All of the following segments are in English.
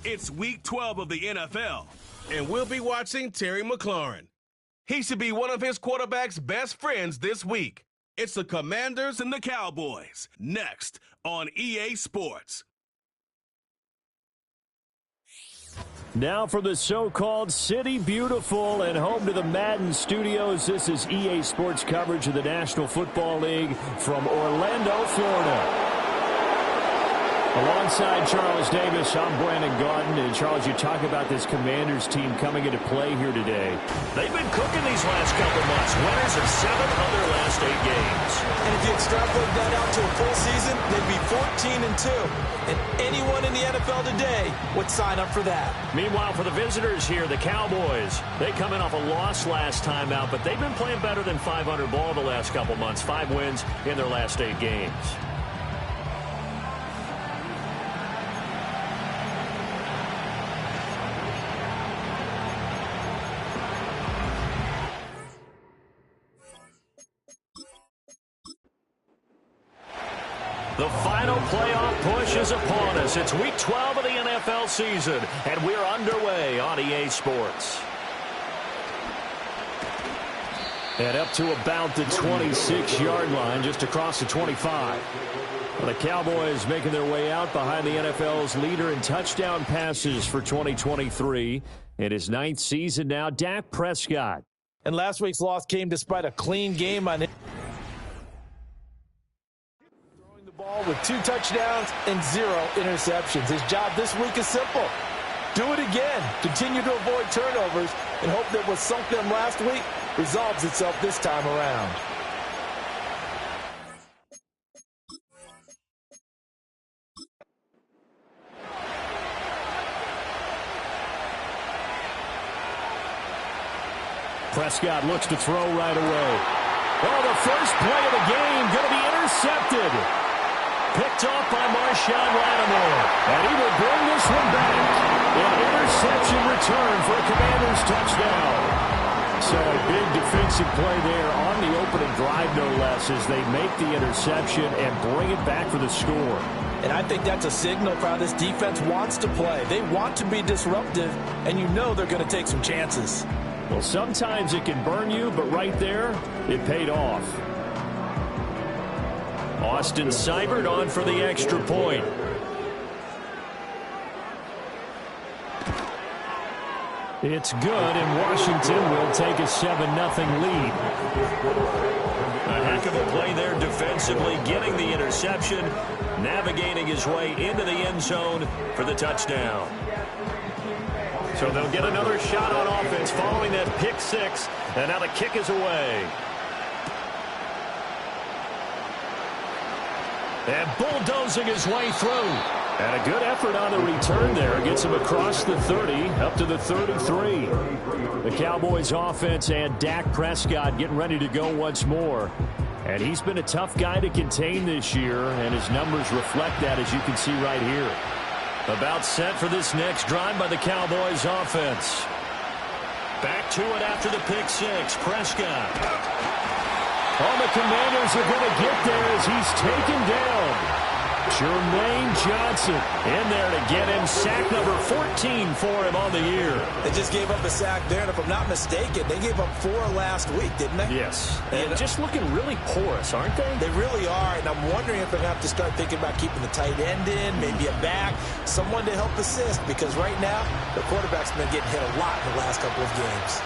It's Week 12 of the NFL, and we'll be watching Terry McLaurin. He should be one of his quarterback's best friends this week. It's the Commanders and the Cowboys, next on EA Sports. Now for the so-called City Beautiful and home to the Madden studios, this is EA Sports coverage of the National Football League from Orlando, Florida. Alongside Charles Davis, I'm Brandon Gaudin. And Charles, you talk about this Commanders team coming into play here today. They've been cooking these last couple months. Winners of 7 of their last 8 games. And if you extrapolate that out to a full season, they'd be 14-2. And anyone in the NFL today would sign up for that. Meanwhile, for the visitors here, the Cowboys, they come in off a loss last time out, but they've been playing better than 500 ball the last couple months. 5 wins in their last 8 games. The final playoff push is upon us. It's Week 12 of the NFL season, and we're underway on EA Sports. And up to about the 26-yard line, just across the 25. Well, the Cowboys making their way out behind the NFL's leader in touchdown passes for 2023. In his 9th season now, Dak Prescott. And last week's loss came despite a clean game on it. Ball with 2 touchdowns and 0 interceptions. His job this week is simple. Do it again. Continue to avoid turnovers and hope that what sunk them last week resolves itself this time around. Prescott looks to throw right away. Oh, the first play of the game going to be intercepted. Picked off by Marshawn Lattimore. And he will bring this one back. An interception return for a Commanders touchdown. So a big defensive play there on the opening drive, no less, as they make the interception and bring it back for the score. And I think that's a signal for how this defense wants to play. They want to be disruptive, and you know they're going to take some chances. Well, sometimes it can burn you, but right there, it paid off. Austin Seibert on for the extra point. It's good, and Washington will take a 7-0 lead. A heck of a play there defensively, getting the interception, navigating his way into the end zone for the touchdown. So they'll get another shot on offense following that pick 6, and now the kick is away. And bulldozing his way through. And a good effort on the return there. Gets him across the 30, up to the 33. The Cowboys offense and Dak Prescott getting ready to go once more. And he's been a tough guy to contain this year, and his numbers reflect that, as you can see right here. About set for this next drive by the Cowboys offense. Back to it after the pick 6. Prescott. All the Commanders are going to get there as he's taken down. Jermaine Johnson in there to get him. Sack number 14 for him on the year. They just gave up a sack there, and if I'm not mistaken, they gave up 4 last week, didn't they? Yes. And just looking really porous, aren't they? They really are, and I'm wondering if they're going to have to start thinking about keeping the tight end in, maybe a back, someone to help assist, because right now, the quarterback's been getting hit a lot in the last couple of games.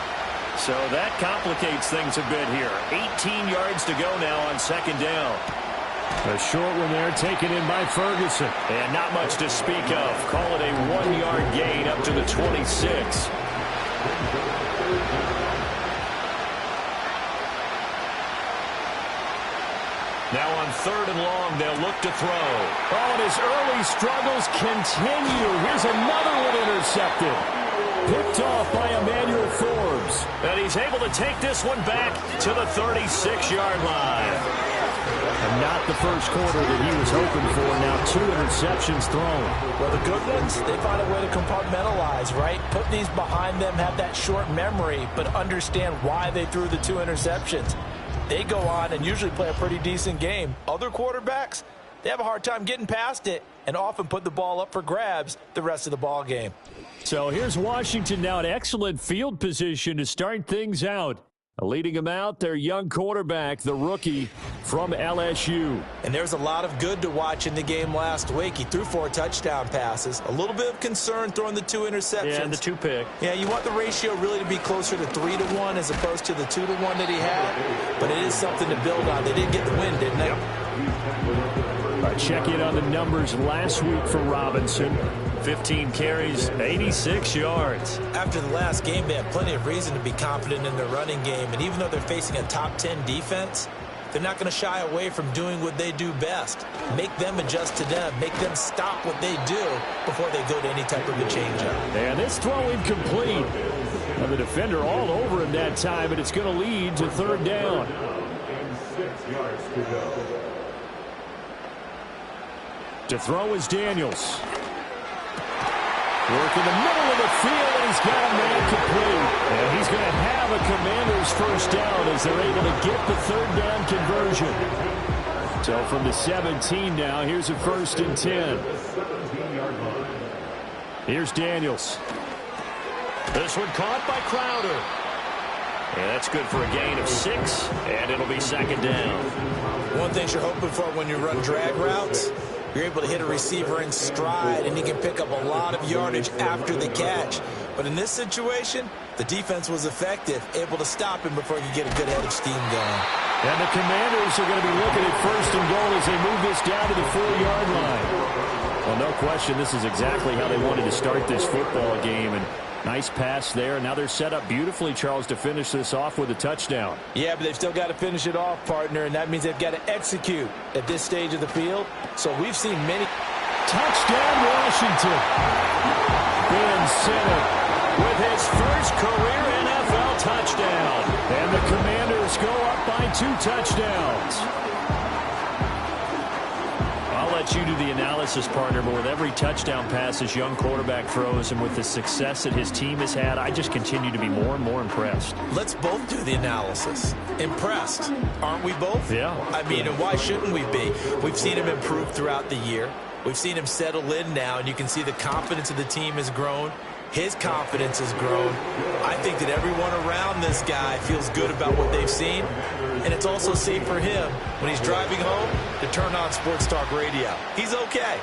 So that complicates things a bit here. 18 yards to go now on second down. A short one there taken in by Ferguson. And not much to speak of. Call it a 1-yard gain up to the 26. Now on third and long, they'll look to throw. Oh, and his early struggles continue. Here's another one intercepted. Picked off by Emmanuel Forbes. And he's able to take this one back to the 36-yard line. And not the first quarter that he was hoping for. Now 2 interceptions thrown. Well, the good ones, they find a way to compartmentalize, right? Put these behind them, have that short memory, but understand why they threw the 2 interceptions. They go on and usually play a pretty decent game. Other quarterbacks, they have a hard time getting past it and often put the ball up for grabs the rest of the ball game. So here's Washington now in excellent field position to start things out. Leading them out, their young quarterback, the rookie from LSU. And there's a lot of good to watch in the game last week. He threw 4 touchdown passes. A little bit of concern throwing the 2 interceptions. Yeah, and the 2 pick. Yeah, you want the ratio really to be closer to 3-1 as opposed to the 2-1 that he had. But it is something to build on. They did get the win, didn't they? Yep. Check in on the numbers last week for Robinson. 15 carries, 86 yards. After the last game, they have plenty of reason to be confident in their running game. And even though they're facing a top 10 defense, they're not going to shy away from doing what they do best. Make them adjust to them. Make them stop what they do before they go to any type of a changeup. And this throw incomplete. And the defender all over him that time, and it's going to lead to third down. 6 yards to go. To throw is Daniels. Work in the middle of the field, and he's got a man complete. And he's going to have a Commanders first down as they're able to get the third down conversion. So from the 17 now, here's a 1st and 10. Here's Daniels. This one caught by Crowder. And that's good for a gain of 6, and it'll be second down. One thing you're hoping for when you run drag routes, you're able to hit a receiver in stride, and he can pick up a lot of yardage after the catch. But in this situation, the defense was effective, able to stop him before he could get a good head of steam going. And the Commanders are going to be looking at 1st and goal as they move this down to the 4-yard line. Well, no question, this is exactly how they wanted to start this football game. And nice pass there. Now they're set up beautifully, Charles, to finish this off with a touchdown. Yeah, but they've still got to finish it off, partner, and that means they've got to execute at this stage of the field. So we've seen many. Touchdown, Washington. Ben Sinnott with his first career NFL touchdown. And the Commanders go up by 2 touchdowns. I'll let you do the analysis, partner, but with every touchdown pass this young quarterback throws and with the success that his team has had, I just continue to be more and more impressed. Let's both do the analysis. Impressed, aren't we both? Yeah. I mean, and why shouldn't we be? We've seen him improve throughout the year. We've seen him settle in now, and you can see the confidence of the team has grown. His confidence has grown. I think that everyone around this guy feels good about what they've seen. And it's also safe for him when he's driving home to turn on Sports Talk Radio. He's okay.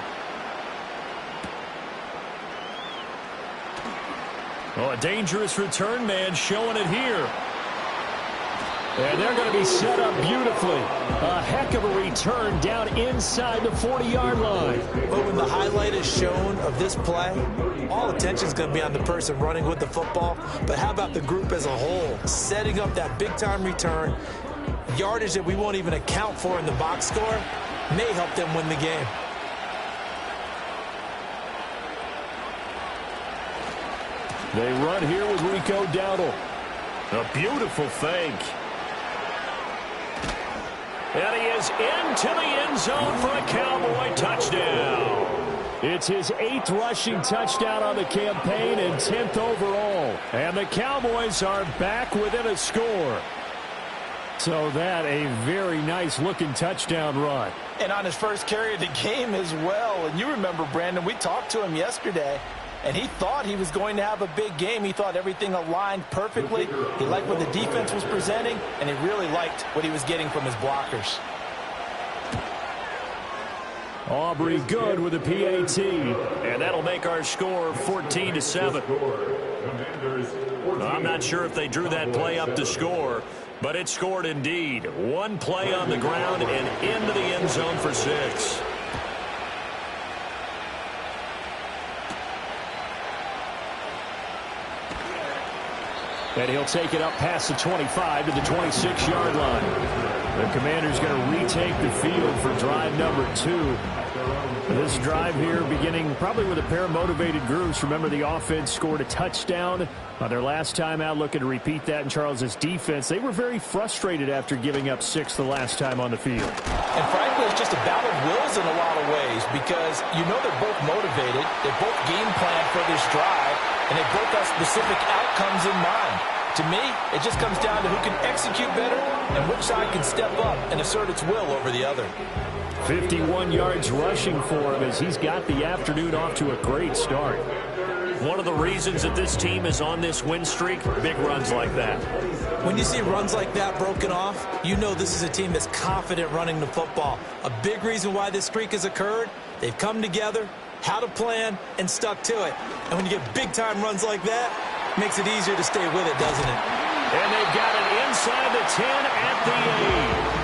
Oh, a dangerous return man showing it here. And they're going to be set up beautifully. A heck of a return down inside the 40-yard line. But when the highlight is shown of this play, all attention is going to be on the person running with the football. But how about the group as a whole? Setting up that big-time return, yardage that we won't even account for in the box score, may help them win the game. They run here with Rico Dowdle. A beautiful fake. And he is into the end zone for a Cowboy touchdown. It's his 8th rushing touchdown on the campaign and 10th overall. And the Cowboys are back within a score. So that a very nice-looking touchdown run. And on his first carry of the game as well. And you remember, Brandon, we talked to him yesterday, and he thought he was going to have a big game. He thought everything aligned perfectly. He liked what the defense was presenting, and he really liked what he was getting from his blockers. Aubrey good with a PAT. And that'll make our score 14-7. I'm not sure if they drew that play up to score, but it scored indeed. One play on the ground and into the end zone for 6. And he'll take it up past the 25 to the 26-yard line. The Commanders going to retake the field for drive number 2. This drive here beginning probably with a pair of motivated groups. Remember, the offense scored a touchdown on their last time out, looking to repeat that in Charles' defense. They were very frustrated after giving up 6 the last time on the field. And frankly, it's just a battle of wills in a lot of ways because you know they're both motivated. They both game plan for this drive, and they both have specific outcomes in mind. To me, it just comes down to who can execute better and which side can step up and assert its will over the other. 51 yards rushing for him as he's got the afternoon off to a great start. One of the reasons that this team is on this win streak, big runs like that. When you see runs like that broken off, you know this is a team that's confident running the football. A big reason why this streak has occurred, they've come together, had a plan, and stuck to it. And when you get big-time runs like that, it makes it easier to stay with it, doesn't it? And they've got it inside the 10 at the 8.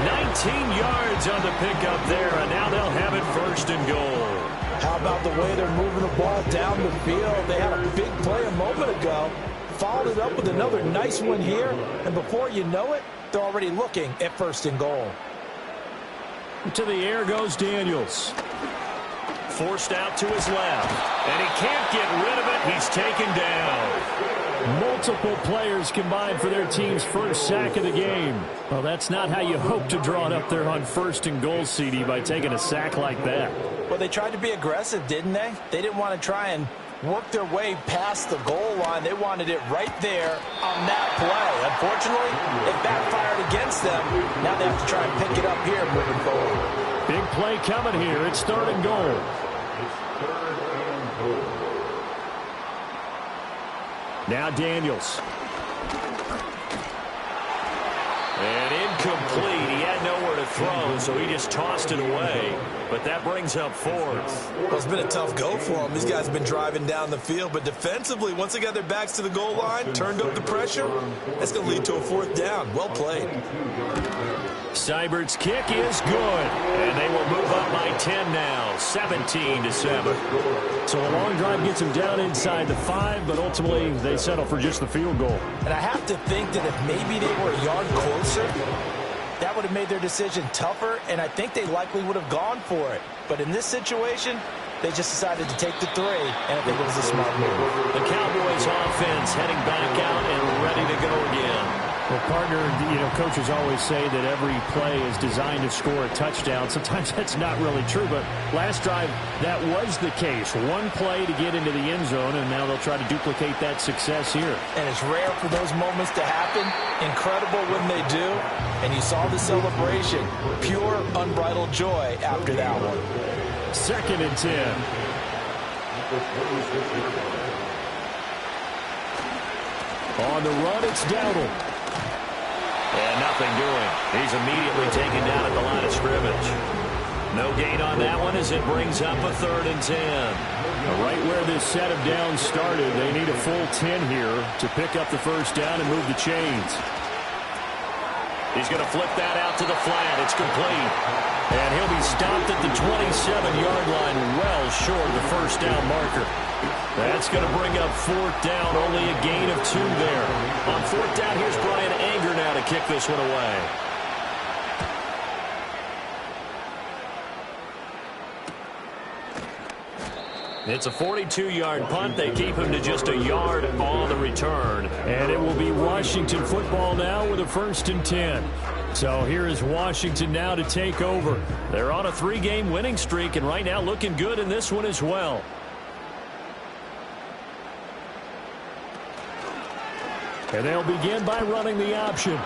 19 yards on the pickup there, and now they'll have it 1st and goal. How about the way they're moving the ball down the field? They had a big play a moment ago, followed it up with another nice one here, and before you know it, they're already looking at 1st and goal. To the air goes Daniels. Forced out to his left, and he can't get rid of it. He's taken down. Multiple players combined for their team's first sack of the game. Well, that's not how you hope to draw it up there on 1st and goal, CD, by taking a sack like that. Well, they tried to be aggressive, didn't they? They didn't want to try and work their way past the goal line. They wanted it right there on that play. Unfortunately, it backfired against them. Now they have to try and pick it up here moving forward. Big play coming here. It's 3rd and goal. Now Daniels. And incomplete. He had nowhere to throw, so he just tossed it away. But that brings up 4th. Well, it's been a tough go for them. These guys have been driving down the field, but defensively, once they got their backs to the goal line, turned up the pressure, that's going to lead to a 4th down. Well played. Seibert's kick is good, and they will move up by 10 now, 17-7. So a long drive gets them down inside the 5, but ultimately they settle for just the field goal. And I have to think that if maybe they were a yard closer, that would have made their decision tougher, and I think they likely would have gone for it. But in this situation, they just decided to take the 3, and I think it was a smart move. The Cowboys offense heading back out and ready to go again. Well, partner, coaches always say that every play is designed to score a touchdown. Sometimes that's not really true, but last drive, that was the case. One play to get into the end zone, and now they'll try to duplicate that success here. And it's rare for those moments to happen. Incredible when they do. And you saw the celebration. Pure, unbridled joy after that one. 2nd and 10. On the run, it's Dowdle. And nothing doing. He's immediately taken down at the line of scrimmage. No gain on that one as it brings up a 3rd and 10. Right where this set of downs started, they need a full 10 here to pick up the 1st down and move the chains. He's going to flip that out to the flat. It's complete. And he'll be stopped at the 27-yard line, well short of the 1st down marker. That's going to bring up 4th down, only a gain of 2 there. On 4th down, here's Brian Anger now to kick this one away. It's a 42-yard punt. They keep him to just a yard on the return. And it will be Washington football now with a 1st and 10. So here is Washington now to take over. They're on a 3-game winning streak, and right now looking good in this one as well. And they'll begin by running the option.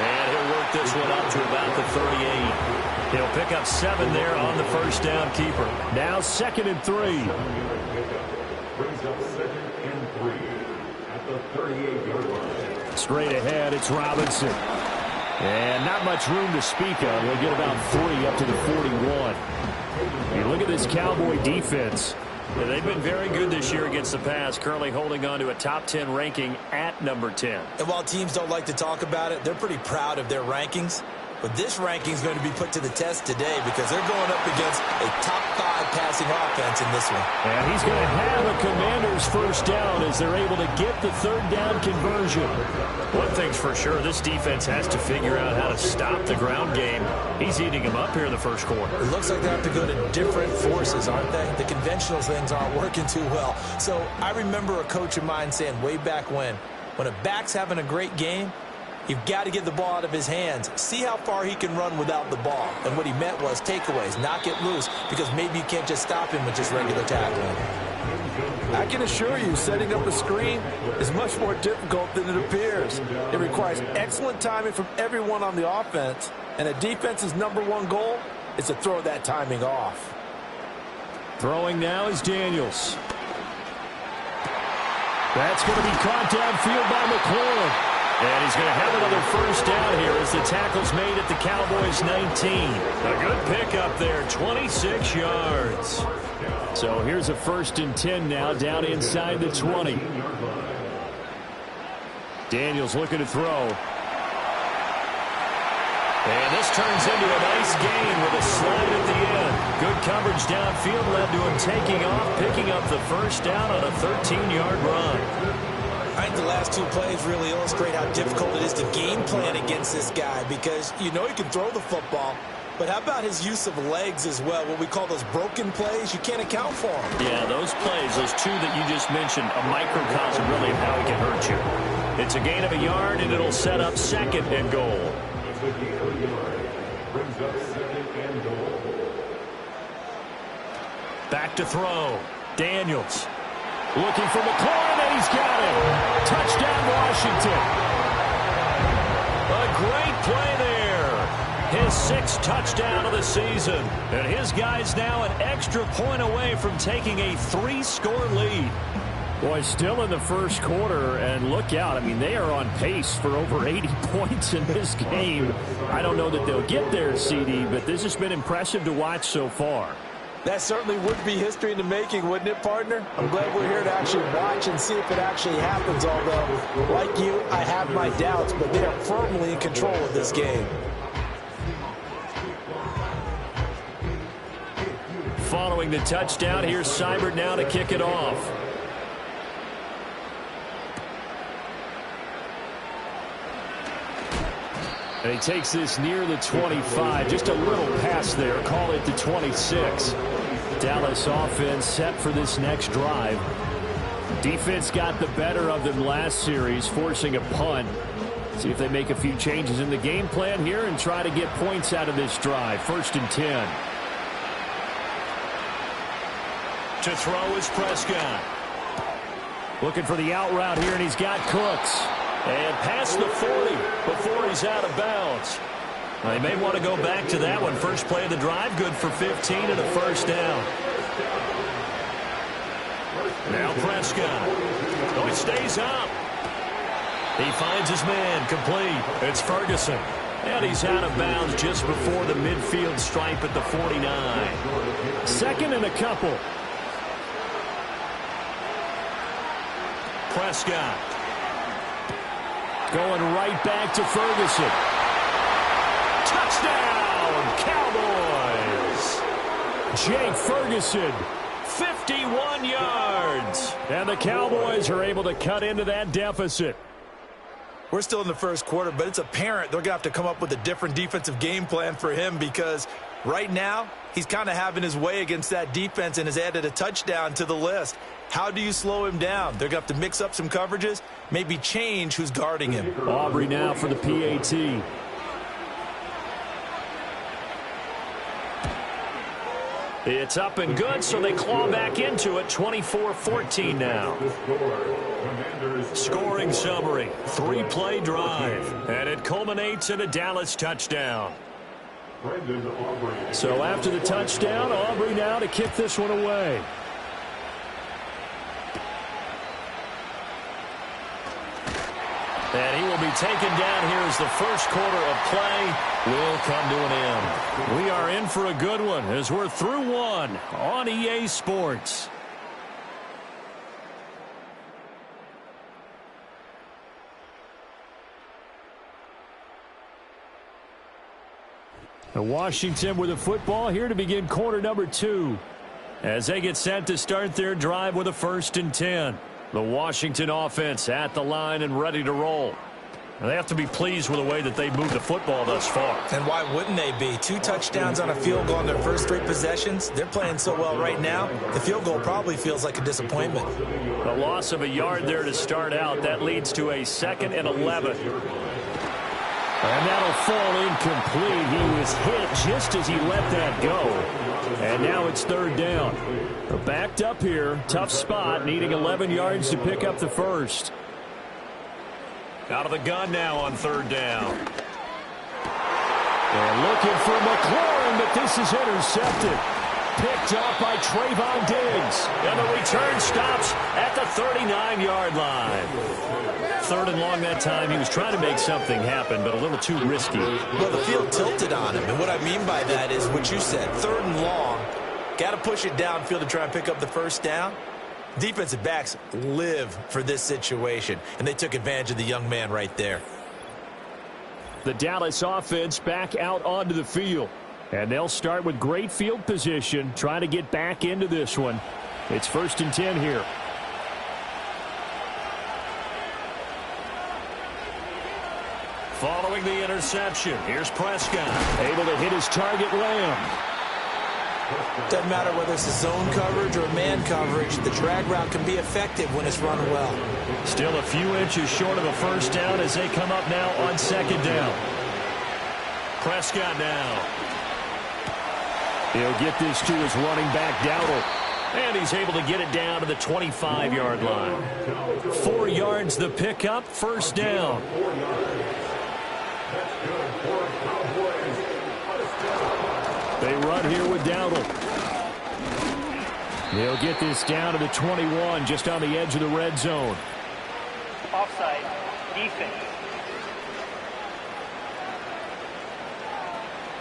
And he'll work this one up to about the 38. He'll pick up 7 there on the first down keeper. Now 2nd and 3. Brings up 2nd and 3 at the 38-yard line. Straight ahead, it's Robinson. And not much room to speak of. He'll get about 3 up to the 41. You look at this Cowboy defense. Yeah, they've been very good this year against the pass, currently holding on to a top 10 ranking at number 10. And while teams don't like to talk about it, they're pretty proud of their rankings. But this ranking is going to be put to the test today because they're going up against a top 5 passing offense in this one. And he's going to have a Commanders first down as they're able to get the 3rd down conversion. One thing's for sure, this defense has to figure out how to stop the ground game. He's eating them up here in the first quarter. It looks like they have to go to different forces, aren't they? The conventional things aren't working too well. So I remember a coach of mine saying way back when a back's having a great game, you've got to get the ball out of his hands. See how far he can run without the ball. And what he meant was takeaways, knock it loose, because maybe you can't just stop him with just regular tackling. I can assure you, setting up a screen is much more difficult than it appears. It requires excellent timing from everyone on the offense, and a defense's #1 goal is to throw that timing off. Throwing now is Daniels. That's going to be caught downfield by McLaurin. And he's going to have another first down here as the tackle's made at the Cowboys 19. A good pickup there, 26 yards. So here's a 1st and 10 now down inside the 20. Daniels looking to throw. And this turns into a nice gain with a slide at the end. Good coverage downfield led to him taking off, picking up the first down on a 13-yard run. I think the last 2 plays really illustrate how difficult it is to game plan against this guy because you know he can throw the football, but how about his use of legs as well, what we call those broken plays? You can't account for them. Yeah, those plays, those 2 that you just mentioned, a microcosm really of how he can hurt you. It's a gain of a yard, and it'll set up 2nd and goal. Back to throw. Daniels. Looking for McLaurin, and he's got it. Touchdown, Washington. A great play there. His 6th touchdown of the season. And his guy's now an extra point away from taking a 3-score lead. Boy, still in the first quarter, and look out. I mean, they are on pace for over 80 points in this game. I don't know that they'll get there, CD, but this has been impressive to watch so far. That certainly would be history in the making, wouldn't it, partner? I'm glad we're here to actually watch and see if it actually happens, although, like you, I have my doubts, but they are firmly in control of this game. Following the touchdown, here's Seibert now to kick it off. And he takes this near the 25. Just a little pass there. Call it the 26. Dallas offense set for this next drive. Defense got the better of them last series, forcing a punt. See if they make a few changes in the game plan here and try to get points out of this drive. 1st and 10. To throw is Prescott. Looking for the out route here, and he's got Cooks. And past the 40 before he's out of bounds. They may want to go back to that one. First play of the drive, good for 15 and a first down. Now Prescott. Oh, he stays up. He finds his man, complete. It's Ferguson. And he's out of bounds just before the midfield stripe at the 49. 2nd and a couple. Prescott. Going right back to Ferguson. Touchdown, Cowboys! Jake Ferguson, 51 yards. And the Cowboys are able to cut into that deficit. We're still in the first quarter, but it's apparent they're going to have to come up with a different defensive game plan for him because right now he's kind of having his way against that defense and has added a touchdown to the list. How do you slow him down? They're going to have to mix up some coverages, maybe change who's guarding him. Aubrey now for the PAT. It's up and good, so they claw back into it. 24-14 now. Scoring summary, 3-play drive, and it culminates in a Dallas touchdown. So after the touchdown, Aubrey now to kick this one away. And he will be taken down here as the first quarter of play will come to an end. We are in for a good one as we're through one on EA Sports. Washington with the football here to begin quarter number 2 as they get set to start their drive with a 1st and 10. The Washington offense at the line and ready to roll. And they have to be pleased with the way that they've moved the football thus far. And why wouldn't they be? 2 touchdowns on a field goal in their first 3 possessions. They're playing so well right now, the field goal probably feels like a disappointment. The loss of a yard there to start out. That leads to a 2nd and 11. And that'll fall incomplete. He was hit just as he let that go. And now it's 3rd down. They're backed up here. Tough spot, needing 11 yards to pick up the first. Out of the gun now on 3rd down. And looking for McLaurin, but this is intercepted. Picked up by Trayvon Diggs. And the return stops at the 39-yard line. 3rd and long that time. He was trying to make something happen, but a little too risky. Well, the field tilted on him. And what I mean by that is what you said. 3rd and long. Got to push it downfield to try and pick up the first down. Defensive backs live for this situation. And they took advantage of the young man right there. The Dallas offense back out onto the field. And they'll start with great field position, trying to get back into this one. It's 1st and 10 here. Following the interception, here's Prescott. Able to hit his target, Lamb. Doesn't matter whether it's a zone coverage or man coverage, the drag route can be effective when it's run well. Still a few inches short of a first down as they come up now on 2nd down. Prescott now. He'll get this to his running back, Dowdle. And he's able to get it down to the 25-yard line. 4 yards the pickup, 1st down. They run here with Dowdle. They'll get this down to the 21, just on the edge of the red zone. Offside, defense.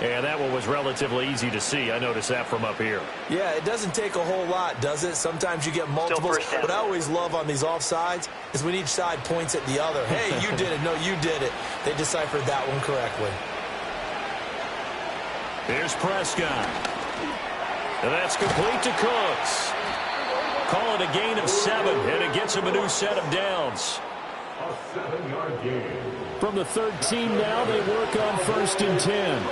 And that one was relatively easy to see. I noticed that from up here. Yeah, it doesn't take a whole lot, does it? Sometimes you get multiples. What I always love on these offsides is when each side points at the other. Hey, you did it. No, you did it. They deciphered that one correctly. Here's Prescott. And that's complete to Cooks. Call it a gain of 7, and it gets him a new set of downs. A 7-yard gain. From the 13 now, they work on 1st and 10.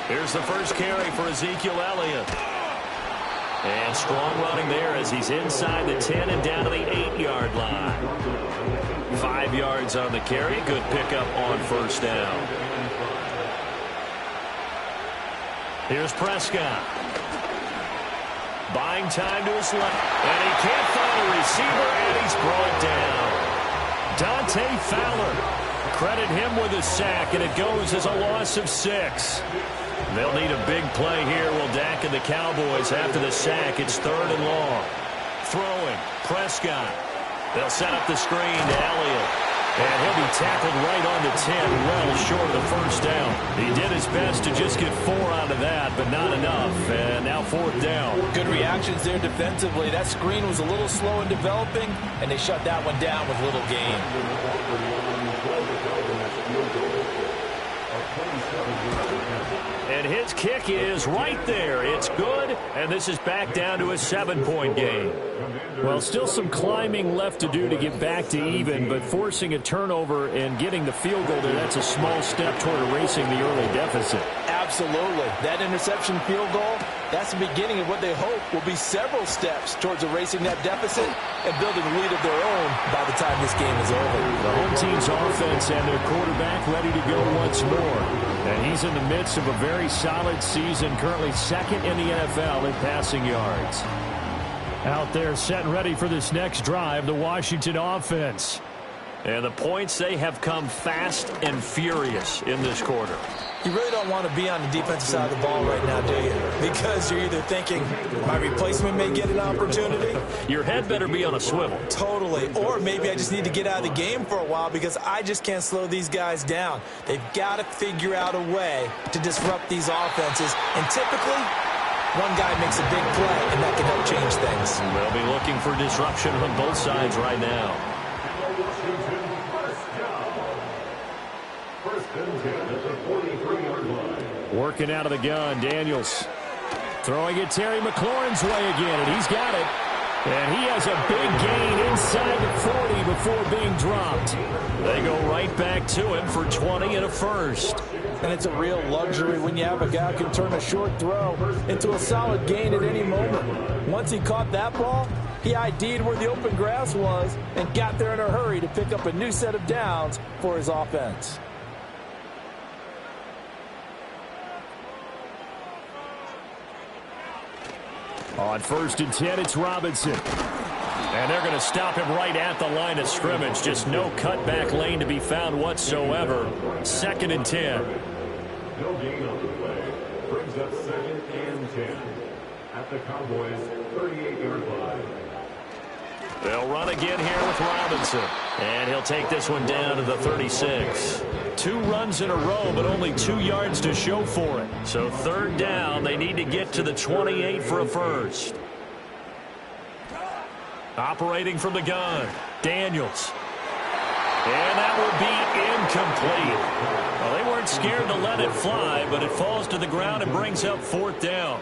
Here's the first carry for Ezekiel Elliott. And strong running there as he's inside the 10 and down to the 8-yard line. 5 yards on the carry. Good pickup on 1st down. Here's Prescott. Buying time to his left. And he can't find a receiver, and he's brought down. Dante Fowler. Credit him with a sack, and it goes as a loss of 6. They'll need a big play here. Will Dak and the Cowboys after the sack. It's 3rd and long. Throwing. Prescott. They'll set up the screen to Elliott. And he'll be tackled right on the 10, well short of the first down. He did his best to just get 4 out of that, but not enough. And now 4th down. Good reactions there defensively. That screen was a little slow in developing, and they shut that one down with little gain. And his kick is right there. It's good, and this is back down to a 7-point game. Well, still some climbing left to do to get back to even, but forcing a turnover and getting the field goal there, that's a small step toward erasing the early deficit. Absolutely. That interception field goal, that's the beginning of what they hope will be several steps towards erasing that deficit and building a lead of their own by the time this game is over. The home team's offense and their quarterback ready to go once more. And he's in the midst of a very solid season, currently second in the NFL in passing yards. Out there set and ready for this next drive, the Washington offense. And the points, they have come fast and furious in this quarter. You really don't want to be on the defensive side of the ball right now, do you? Because you're either thinking, my replacement may get an opportunity. Your head better be on a swivel. Totally. Or maybe I just need to get out of the game for a while because I just can't slow these guys down. They've got to figure out a way to disrupt these offenses. And typically, one guy makes a big play, and that can help change things. They'll be looking for disruption on both sides right now. Working out of the gun, Daniels. Throwing it Terry McLaurin's way again, and he's got it. And he has a big gain inside the 40 before being dropped. They go right back to him for 20 and a first. And it's a real luxury when you have a guy who can turn a short throw into a solid gain at any moment. Once he caught that ball, he ID'd where the open grass was and got there in a hurry to pick up a new set of downs for his offense. On 1st and 10, it's Robinson. And they're going to stop him right at the line of scrimmage. Just no cutback lane to be found whatsoever. 2nd and 10. No gain on the play. Brings up 2nd and 10 at the Cowboys' 38-yard line. They'll run again here with Robinson. And he'll take this one down to the 36. 2 runs in a row, but only 2 yards to show for it. So 3rd down, they need to get to the 28 for a first. Operating from the gun, Daniels. And that will be incomplete. Well, they weren't scared to let it fly, but it falls to the ground and brings up 4th down.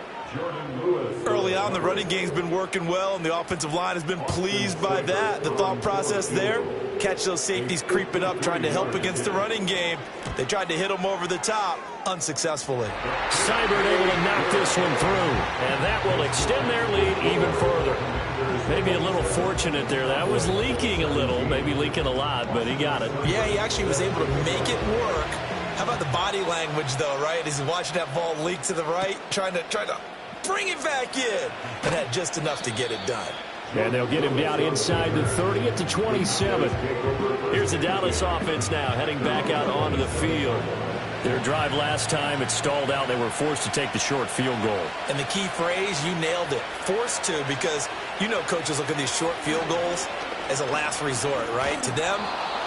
Early on, the running game's been working well, and the offensive line has been pleased by that. The thought process there, catch those safeties creeping up, trying to help against the running game. They tried to hit them over the top, unsuccessfully. Seibert able to knock this one through, and that will extend their lead even further. Maybe a little fortunate there. That was leaking a little, maybe leaking a lot, but he got it. Yeah, he actually was able to make it work. How about the body language, though, right? As he's watching that ball leak to the right, trying to bring it back in, and had just enough to get it done. And they'll get him down inside the 30 at the 27. Here's the Dallas offense now, heading back out onto the field. Their drive last time, it stalled out. They were forced to take the short field goal. And the key phrase, you nailed it, forced to, because you know coaches look at these short field goals as a last resort, right? To them,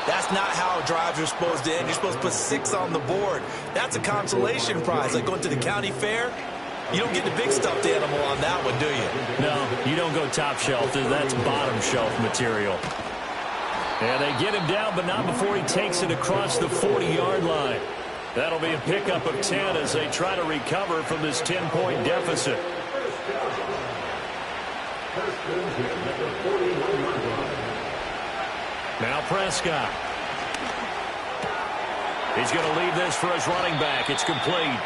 that's not how drives are supposed to end. You're supposed to put 6 on the board. That's a consolation prize, like going to the county fair. You don't get the big stuffed animal on that one, do you? No, you don't go top shelf. That's bottom shelf material. And they get him down, but not before he takes it across the 40-yard line. That'll be a pickup of 10 as they try to recover from this 10-point deficit. Now Prescott. He's going to leave this for his running back. It's complete.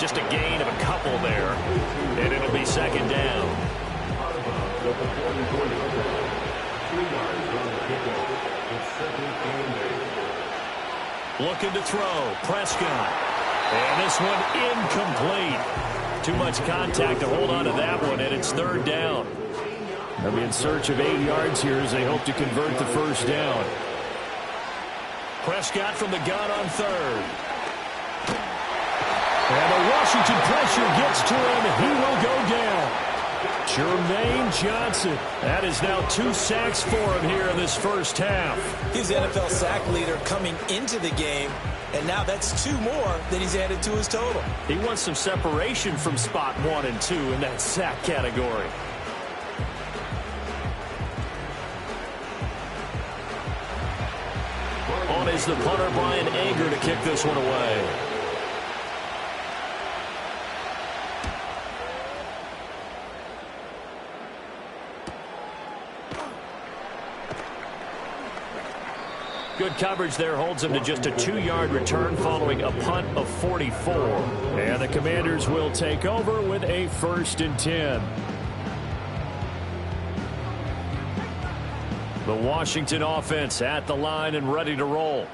Just a gain of a couple there. And it'll be 2nd down. Looking to throw. Prescott. And this one incomplete. Too much contact to hold on to that one, and it's 3rd down. They'll be in search of 8 yards here as they hope to convert the 1st down. Prescott from the gun on 3rd. And the Washington pressure gets to him. He will go down. Jermaine Johnson. That is now 2 sacks for him here in this first half. He's the NFL sack leader coming into the game, and now that's 2 more that he's added to his total. He wants some separation from spot 1 and 2 in that sack category. On is the punter, Brian Anger, to kick this one away. Good coverage there holds him to just a 2-yard return following a punt of 44. And the Commanders will take over with a 1st and 10. The Washington offense at the line and ready to roll.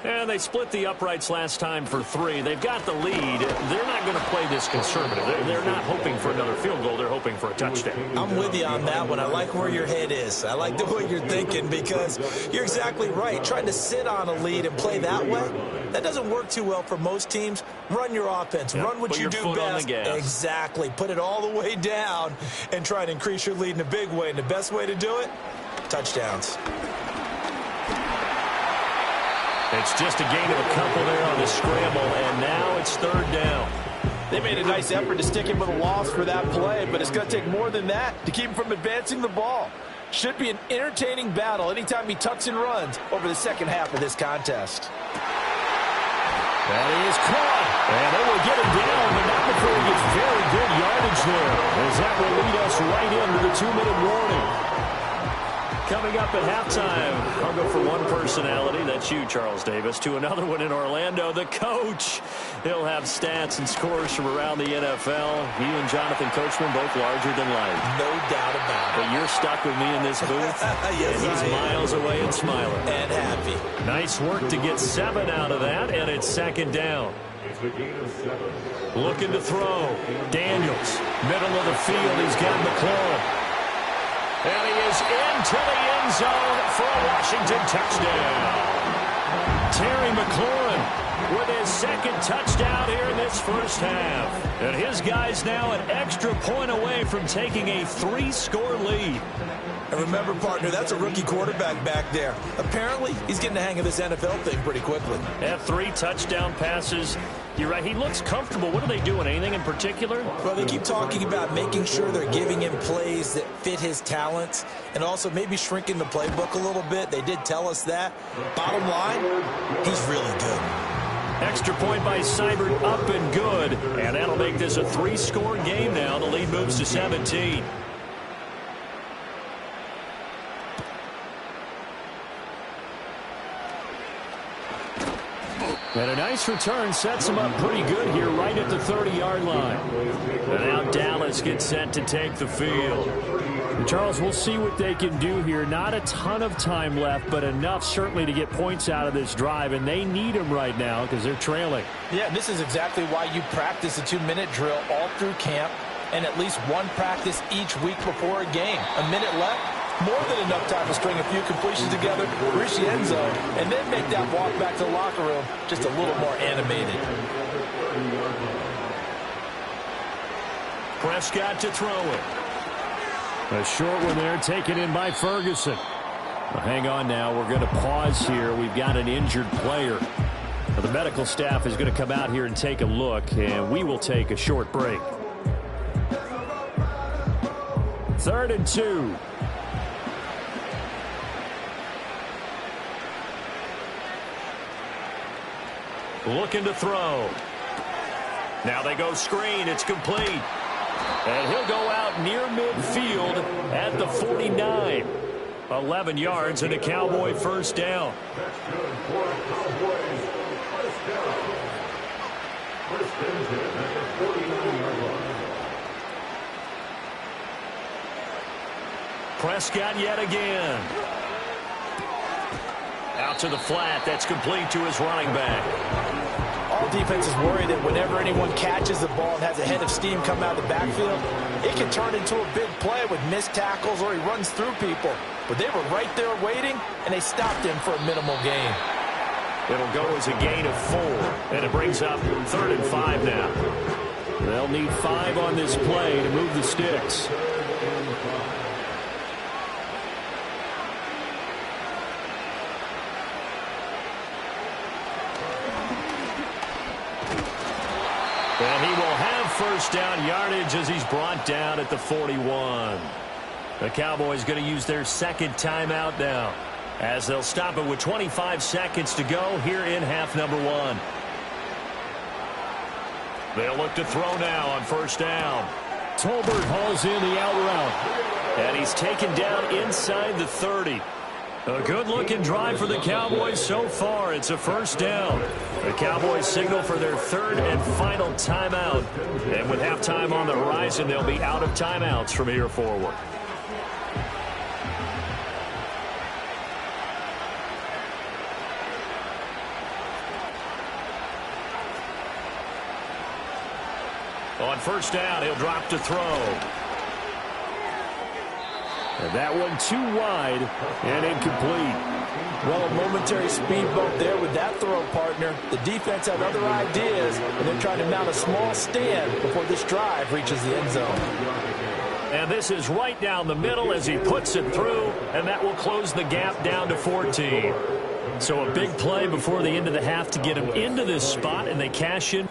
And they split the uprights last time for 3. They've got the lead. They're not going to play this conservative. They're not hoping for another field goal. They're hoping for a touchdown. I'm with you on that one. I like where your head is. I like the way you're thinking because you're exactly right. Trying to sit on a lead and play that way, that doesn't work too well for most teams. Run your offense. Yep. Run what Put you your do foot best. on the gas. Exactly. Put it all the way down and try and increase your lead in a big way. And the best way to do it, touchdowns. It's just a gain of a couple there on the scramble, and now it's 3rd down. They made a nice effort to stick him with a loss for that play, but it's going to take more than that to keep him from advancing the ball. Should be an entertaining battle anytime he tucks and runs over the second half of this contest. That is caught, and they will get him down, but not before he gets very good yardage there, as that will lead us right into the 2-minute warning. Coming up at halftime, I'll go for one personality, that's you, Charles Davis, to another one in Orlando, the coach. He'll have stats and scores from around the NFL. You and Jonathan Coachman, both larger than life. No doubt about it. But you're stuck with me in this booth, yes, and he's miles away and smiling. And happy. Nice work to get 7 out of that, and it's 2nd down. Looking to throw. Daniels, middle of the field, he's got McLaurin. And he is into the end zone for a Washington touchdown. Terry McLaurin with his 2nd touchdown here in this first half. And his guy's now an extra point away from taking a 3-score lead. And remember, partner, that's a rookie quarterback back there. Apparently, he's getting the hang of this NFL thing pretty quickly. Had 3 touchdown passes. You're right, he looks comfortable. What are they doing? Anything in particular? Well, they keep talking about making sure they're giving him plays that fit his talents and also maybe shrinking the playbook a little bit. They did tell us that. Bottom line, he's really good. Extra point by Seibert, up and good. And that'll make this a 3-score game now. The lead moves to 17. And a nice return sets him up pretty good here right at the 30-yard line. And now Dallas gets set to take the field. Charles, we'll see what they can do here. Not a ton of time left, but enough certainly to get points out of this drive, and they need them right now because they're trailing. Yeah, this is exactly why you practice a 2-minute drill all through camp and at least one practice each week before a game. A minute left. More than enough time to string a few completions together, reach the end zone, and then make that walk back to the locker room just a little more animated. Prescott to throw it. A short one there, taken in by Ferguson. Well, hang on now. We're going to pause here. We've got an injured player. Now, the medical staff is going to come out here and take a look, and we will take a short break. 3rd and 2. Looking to throw. Now they go screen. It's complete. And he'll go out near midfield at the 49. 11 yards and a Cowboy first down. That's good for Cowboys. First down. First and 10 at the 49-yard line. Prescott yet again. Out to the flat. That's complete to his running back. All defenses worry that whenever anyone catches the ball and has a head of steam come out of the backfield, it can turn into a big play with missed tackles or he runs through people. But they were right there waiting, and they stopped him for a minimal gain. It'll go as a gain of 4, and it brings up 3rd and 5 now. They'll need 5 on this play to move the sticks. And he will have first down yardage as he's brought down at the 41. The Cowboys going to use their 2nd timeout now, as they'll stop it with 25 seconds to go here in half number 1. They'll look to throw now on first down. Tolbert hauls in the out route. And he's taken down inside the 30. A good-looking drive for the Cowboys so far. It's a first down. The Cowboys signal for their 3rd and final timeout. And with halftime on the horizon, they'll be out of timeouts from here forward. On first down, he'll drop to throw. And that one too wide and incomplete. Well, a momentary speed bump there with that throw, partner. The defense had other ideas, and they're trying to mount a small stand before this drive reaches the end zone. And this is right down the middle as he puts it through, and that will close the gap down to 14. So a big play before the end of the half to get him into this spot, and they cash in.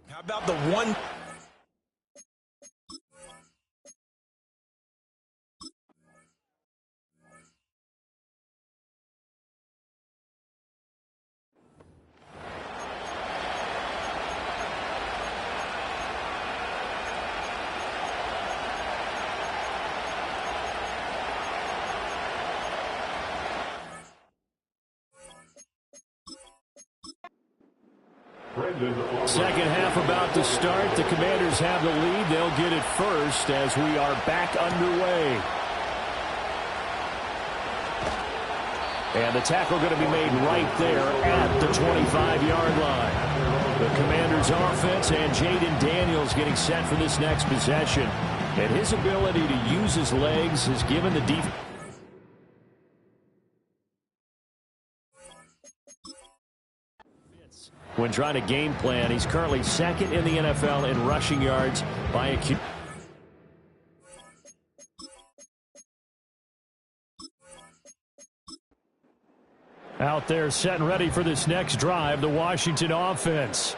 How about the one? Second half about to start. The Commanders have the lead. They'll get it first as we are back underway. And the tackle going to be made right there at the 25-yard line. The Commanders' offense and Jaden Daniels getting set for this next possession. And his ability to use his legs has given the defense. When trying to game plan, he's currently second in the NFL in rushing yards by a Q. Out there set and ready for this next drive, the Washington offense.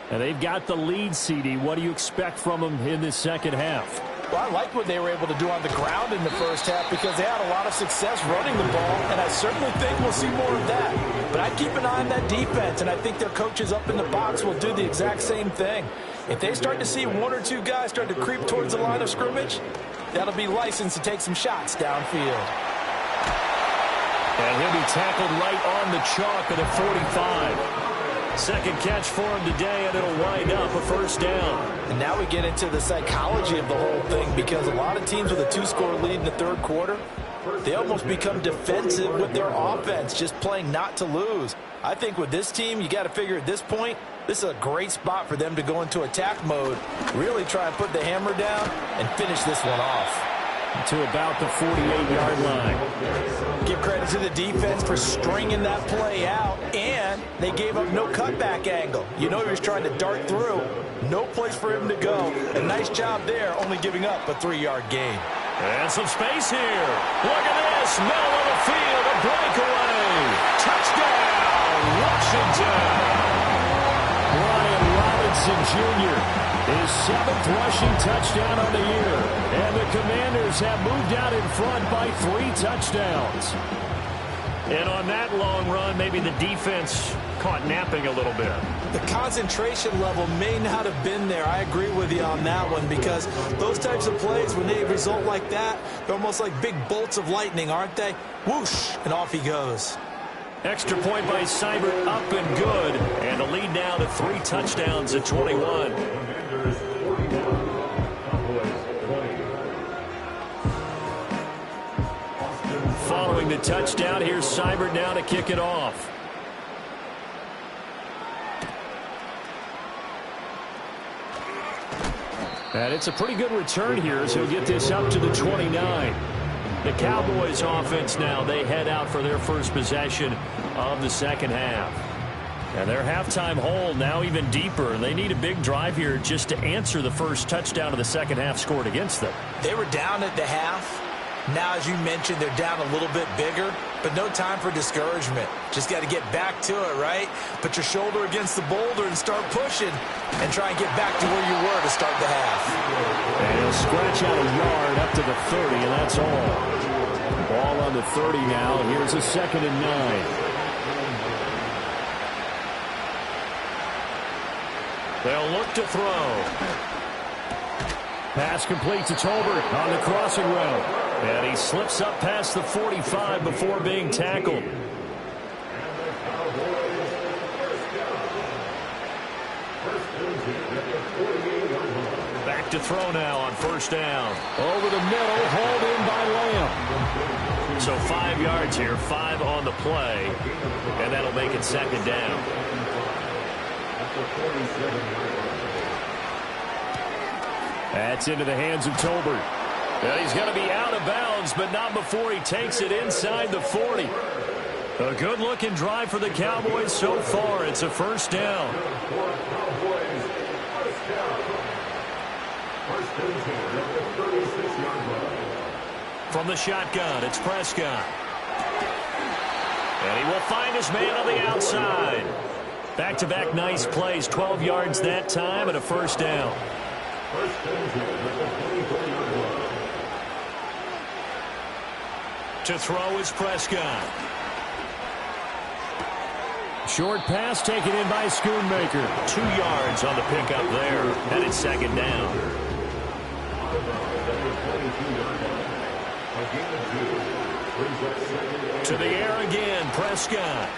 And they've got the lead, CD. What do you expect from them in this second half? Well, I like what they were able to do on the ground in the first half because they had a lot of success running the ball, and I certainly think we'll see more of that. But I keep an eye on that defense, and I think their coaches up in the box will do the exact same thing. If they start to see one or two guys start to creep towards the line of scrimmage, that'll be licensed to take some shots downfield. And he'll be tackled right on the chalk at the 45. Second catch for him today, and it'll wind up a first down. And now we get into the psychology of the whole thing because a lot of teams with a two-score lead in the third quarter, they almost become defensive with their offense, just playing not to lose. I think with this team, you got to figure at this point, this is a great spot for them to go into attack mode, really try and put the hammer down and finish this one off. To about the 48-yard line. Give credit to the defense for stringing that play out, and they gave up no cutback angle. You know he was trying to dart through. No place for him to go. A nice job there, only giving up a 3-yard gain. And some space here. Look at this. Middle of the field, a breakaway. Touchdown, Washington. Brian Robinson Jr., his 7th rushing touchdown on the year. And the Commanders have moved out in front by 3 touchdowns. And on that long run, maybe the defense caught napping a little bit. The concentration level may not have been there. I agree with you on that one because those types of plays, when they result like that, they're almost like big bolts of lightning, aren't they? Whoosh, and off he goes. Extra point by Seibert, up and good. And the lead now to 3 touchdowns at 21. Following the touchdown, here's Seibert now to kick it off. And it's a pretty good return here, so he'll get this up to the 29. The Cowboys offense now, they head out for their first possession of the second half. And their halftime hole now even deeper. They need a big drive here just to answer the first touchdown of the second half scored against them. They were down at the half. Now, as you mentioned, they're down a little bit bigger, but no time for discouragement. Just got to get back to it, right? Put your shoulder against the boulder and start pushing and try and get back to where you were to start the half. And he'll scratch out a yard up to the 30, and that's all. Ball on the 30 now. Here's a 2nd and 9. They'll look to throw. Pass complete to Tolbert on the crossing route. And he slips up past the 45 before being tackled. Back to throw now on first down. Over the middle, hauled in by Lamb. So 5 yards here, 5 on the play. And that'll make it 2nd down. the 47-yard line. That's into the hands of Tolbert. Well, he's going to be out of bounds, but not before he takes it inside the 40. A good-looking drive for the Cowboys so far. It's a first down. Cowboys, first down. First and 10 at the 36-yard line. From the shotgun, it's Prescott. And he will find his man on the outside. Back-to-back nice plays, 12 yards that time and a first down. First and 10 at the 24-yard line. To throw is Prescott. Short pass taken in by Schoonmaker. 2 yards on the pickup there. And it's second down. To the air again, Prescott.